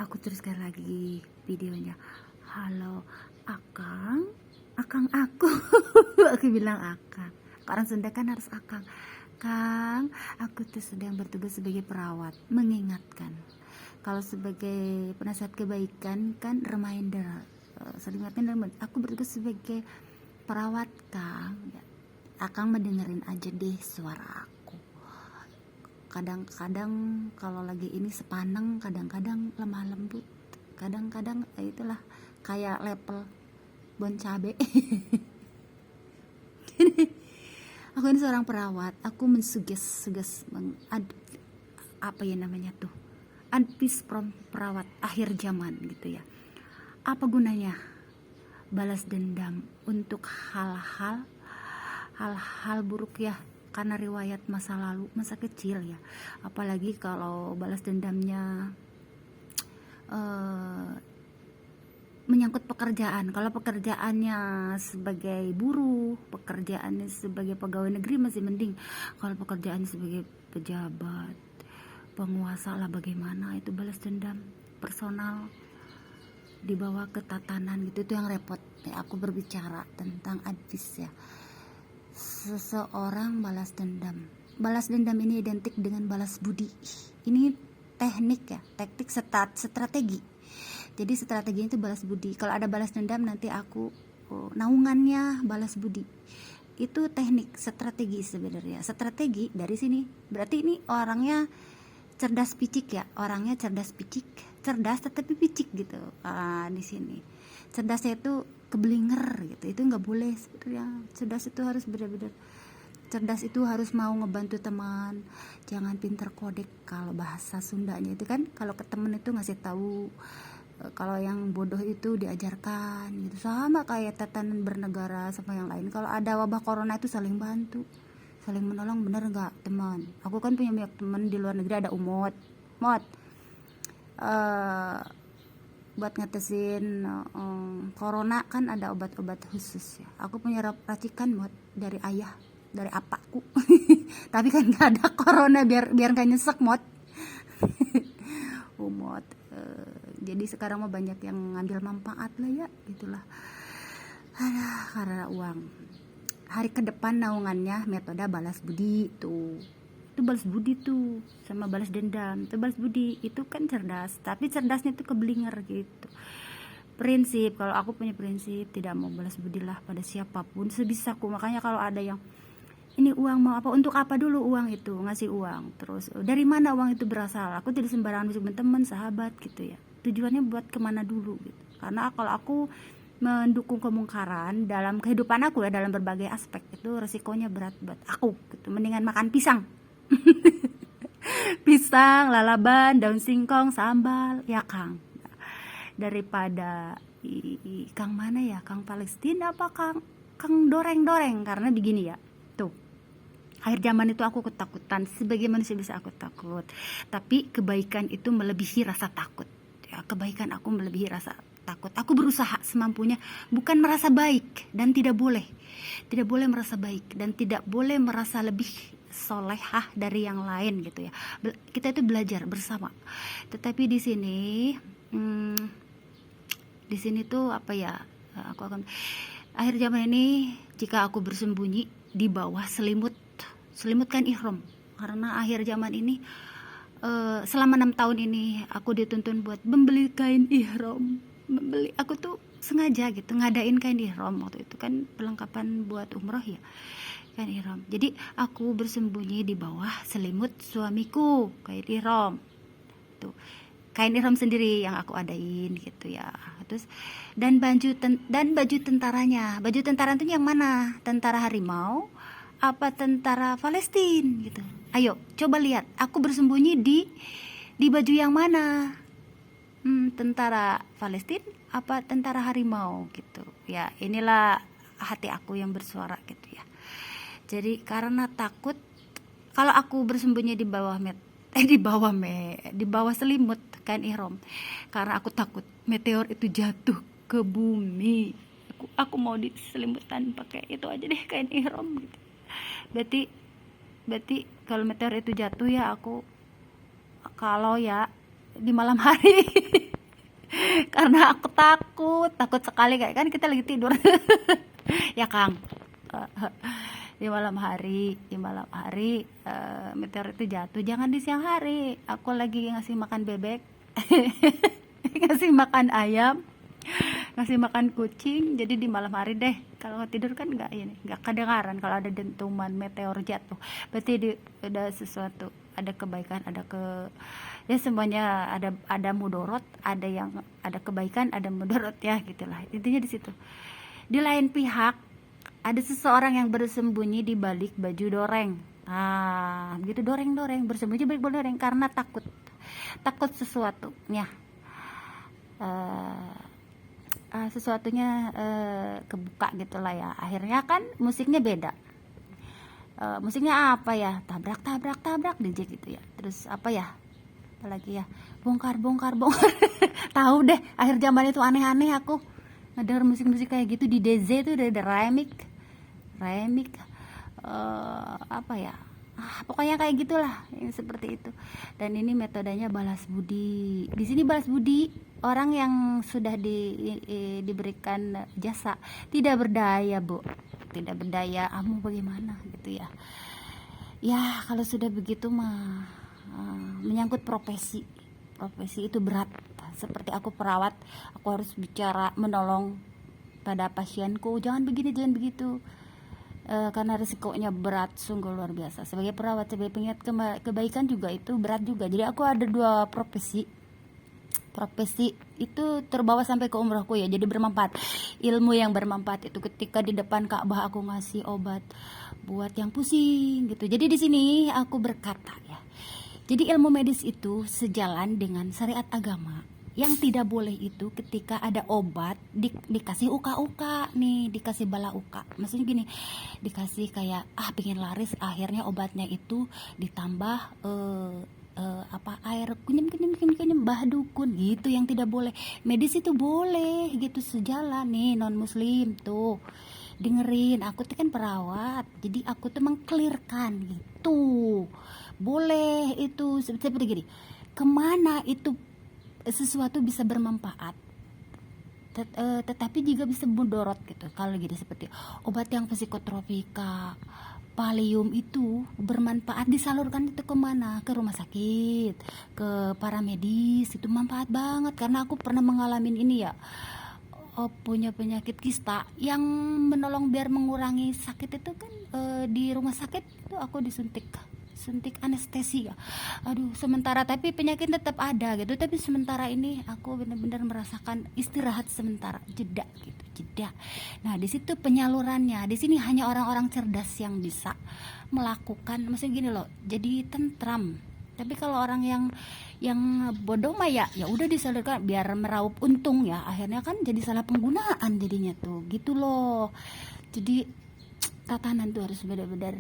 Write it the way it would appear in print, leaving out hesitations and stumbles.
Aku teruskan lagi videonya. Halo Akang, Akang aku. Aku bilang Akang. Orang Sunda kan harus Akang. Kang, aku tuh sedang bertugas sebagai perawat, mengingatkan. Kalau sebagai penasihat kebaikan kan reminder, sering ingatkan. Aku bertugas sebagai perawat, Kang. Ya, Akang mendengerin aja deh suara aku. Kadang-kadang kalau lagi ini sepaneng, kadang-kadang lemah lembut, kadang-kadang itulah kayak level bon cabe. Aku ini seorang perawat, aku mensuges apa ya namanya tuh, advice from perawat akhir zaman gitu ya. Apa gunanya balas dendam untuk hal-hal buruk ya, karena riwayat masa lalu, masa kecil ya. Apalagi kalau balas dendamnya menyangkut pekerjaan. Kalau pekerjaannya sebagai buruh, pekerjaannya sebagai pegawai negeri masih mending. Kalau pekerjaannya sebagai pejabat, penguasa lah, bagaimana itu balas dendam personal dibawa ke tatanan gitu, itu yang repot ya. Aku berbicara tentang advice ya. Seseorang balas dendam ini identik dengan balas budi. Ini teknik ya, taktik, strategi. Jadi strateginya itu balas budi. Kalau ada balas dendam, nanti aku naungannya balas budi. Itu teknik, strategi sebenarnya. Strategi dari sini berarti ini orangnya cerdas picik ya, orangnya cerdas picik, cerdas tetapi picik gitu. Di sini cerdasnya itu keblinger gitu, itu nggak boleh sebenarnya. Cerdas itu harus benar-benar cerdas, itu harus mau ngebantu teman, jangan pinter kodek. Kalau bahasa Sundanya itu kan, kalau ke temen itu ngasih tahu. Kalau yang bodoh itu diajarkan gitu, sama kayak tatanan bernegara sama yang lain. Kalau ada wabah corona itu saling bantu, saling menolong, bener nggak teman? Aku kan punya banyak teman di luar negeri, ada umot buat ngetesin corona kan ada obat-obat khusus ya. Aku punya racikan mod dari ayah, dari apaku. Tapi kan nggak ada corona, biar nggak nyesek mod. Umot jadi sekarang mah banyak yang ngambil manfaat lah ya, itulah. Karena uang. Hari ke depan naungannya metode balas budi tuh. Itu balas budi tuh sama balas dendam. Itu balas budi itu kan cerdas, tapi cerdasnya tuh keblinger gitu. Prinsip, kalau aku punya prinsip tidak mau balas budi lah pada siapapun sebisaku. Makanya kalau ada yang ini uang mau apa, untuk apa dulu uang itu, ngasih uang terus dari mana uang itu berasal, aku tidak sembarangan masuk teman sahabat gitu ya. Tujuannya buat kemana dulu gitu. Karena kalau aku mendukung kemungkaran dalam kehidupan aku ya, dalam berbagai aspek, itu resikonya berat buat aku gitu. Mendingan makan pisang. Pisang, lalaban, daun singkong, sambal ya Kang, daripada Kang mana ya, Kang Palestina apa Kang doreng-doreng. Karena begini ya, tuh akhir zaman itu aku ketakutan, sebagai manusia bisa aku takut, tapi kebaikan itu melebihi rasa takut ya. Kebaikan aku melebihi rasa takut. Aku berusaha semampunya, bukan merasa baik, dan tidak boleh merasa baik, dan tidak boleh merasa lebih solehah dari yang lain gitu ya. Kita itu belajar bersama. Tetapi di sini tuh apa ya, aku akan akhir zaman ini, jika aku bersembunyi di bawah selimutkan ihram. Karena akhir zaman ini selama 6 tahun ini aku dituntun buat membeli kain ihram. Aku tuh sengaja gitu ngadain kain ihram. Waktu itu kan perlengkapan buat umroh ya, kain ihram. Jadi aku bersembunyi di bawah selimut suamiku, kain ihram tuh, kain ihram sendiri yang aku adain gitu ya. Terus dan baju tentaranya. Baju tentara itu yang mana? Tentara harimau apa tentara Palestina gitu. Ayo coba lihat, aku bersembunyi di baju yang mana? Tentara Palestina apa tentara harimau gitu ya. Inilah hati aku yang bersuara gitu ya. Jadi karena takut, kalau aku bersembunyi di bawah di bawah selimut kain ihram, karena aku takut meteor itu jatuh ke bumi. Aku mau diselimutan pakai itu aja deh, kain ihram gitu. Berarti kalau meteor itu jatuh ya, aku kalau ya di malam hari karena aku takut sekali, kayak kan kita lagi tidur ya Kang. Eh, di malam hari meteor itu jatuh, jangan di siang hari, aku lagi ngasih makan bebek ngasih makan ayam, ngasih makan kucing, jadi di malam hari deh. Kalau tidur kan nggak kedengaran kalau ada dentuman meteor jatuh, berarti ada sesuatu, ada kebaikan, ya semuanya ada mudorot, ada kebaikan, ada mudorot, ya gitulah intinya di situ. Di lain pihak ada seseorang yang bersembunyi di balik baju doreng. Gitu, doreng bersembunyi balik baju doreng karena takut sesuatu ya. Sesuatunya kebuka gitulah ya. Akhirnya kan musiknya beda. Musiknya apa ya? Tabrak DJ gitu ya. Terus apa ya? Apalagi ya? Bongkar. Tahu deh, akhir zaman itu aneh-aneh aku ngedenger musik-musik kayak gitu di DZ itu ada remix. Apa ya? Pokoknya kayak gitulah, yang seperti itu. Dan ini metodenya balas budi. Di sini balas budi orang yang sudah diberikan jasa tidak berdaya, Bu. Tidak berdaya, kamu bagaimana gitu ya. Ya, kalau sudah begitu mah menyangkut profesi. Profesi itu berat. Seperti aku perawat, aku harus bicara menolong pada pasienku, jangan begini, jangan begitu. Karena risikonya berat, sungguh luar biasa. Sebagai perawat, sebagai pengingat kebaikan juga itu berat juga. Jadi aku ada 2 profesi itu terbawa sampai ke umrohku ya, jadi bermanfaat. Ilmu yang bermanfaat itu ketika di depan Ka'bah aku ngasih obat buat yang pusing gitu. Jadi di sini aku berkata ya, jadi ilmu medis itu sejalan dengan syariat agama. Yang tidak boleh itu ketika ada obat dikasih uka-uka nih, dikasih bala uka. Maksudnya gini, dikasih kayak pengen laris, akhirnya obatnya itu ditambah air kunyem bah dukun gitu, yang tidak boleh. Medis itu boleh gitu, sejalan nih non muslim tuh. Dengerin, aku tuh kan perawat, jadi aku tuh mengklirkan gitu. Boleh itu seperti gini. Kemana itu sesuatu bisa bermanfaat, tetapi juga bisa mudorot gitu. Kalau gitu seperti obat yang psikotropika, Valium itu bermanfaat, disalurkan itu kemana? Ke rumah sakit, ke para medis, itu manfaat banget. Karena aku pernah mengalami ini ya, punya penyakit kista yang menolong biar mengurangi sakit itu kan, di rumah sakit itu aku suntik anestesia. Aduh, sementara, tapi penyakit tetap ada gitu. Tapi sementara ini aku benar-benar merasakan istirahat sementara, jeda gitu, jeda. Nah, di situ penyalurannya. Di sini hanya orang-orang cerdas yang bisa melakukan, maksudnya gini loh, jadi tentram. Tapi kalau orang yang bodoh mah ya udah disalurkan biar meraup untung ya. Akhirnya kan jadi salah penggunaan jadinya tuh. Gitu loh. Jadi tatanan tuh harus benar-benar